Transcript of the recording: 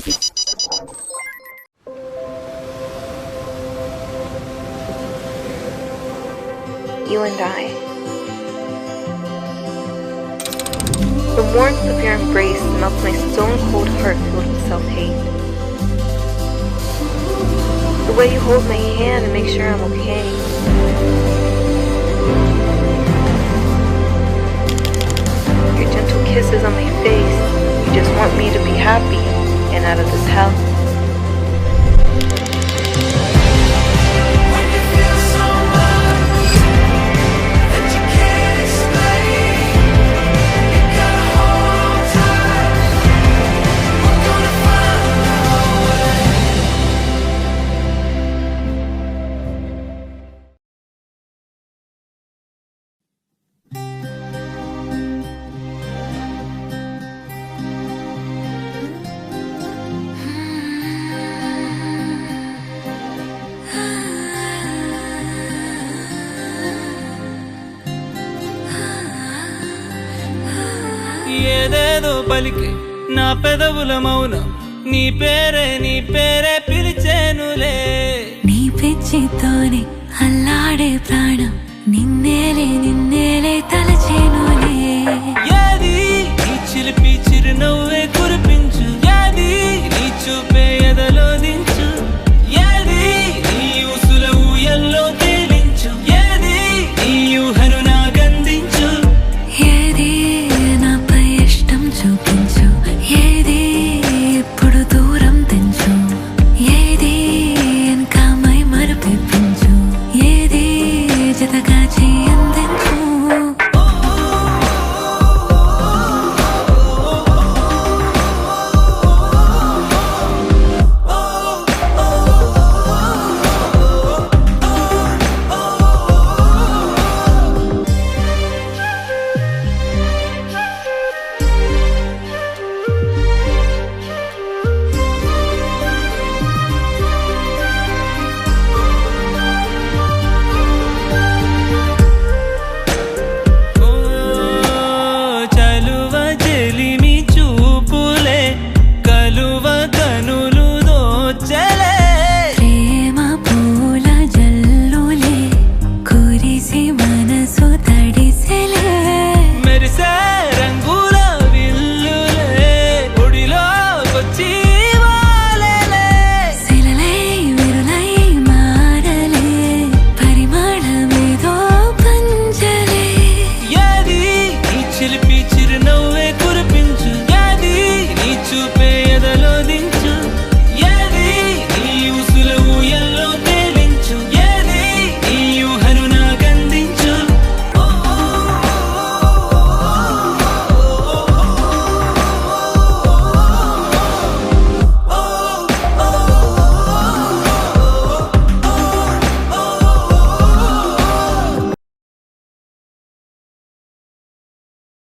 You and I. The warmth of your embrace melts my stone-cold heart filled with self-hate. The way you hold my hand and make sure I'm okay. Your gentle kisses on my face. You just want me to be happy and out of this hell. ఏదేదో పలికి నా పెదవుల మౌనం నీ పేరే పిలిచేనులే. నీ పిచ్చితోనే అల్లాడే ప్రాణం నిన్నేలే తలచేనులే. ఏది నీ చిలిపి చిరునవ్వే కురిపించు, ఏది నీ చూపే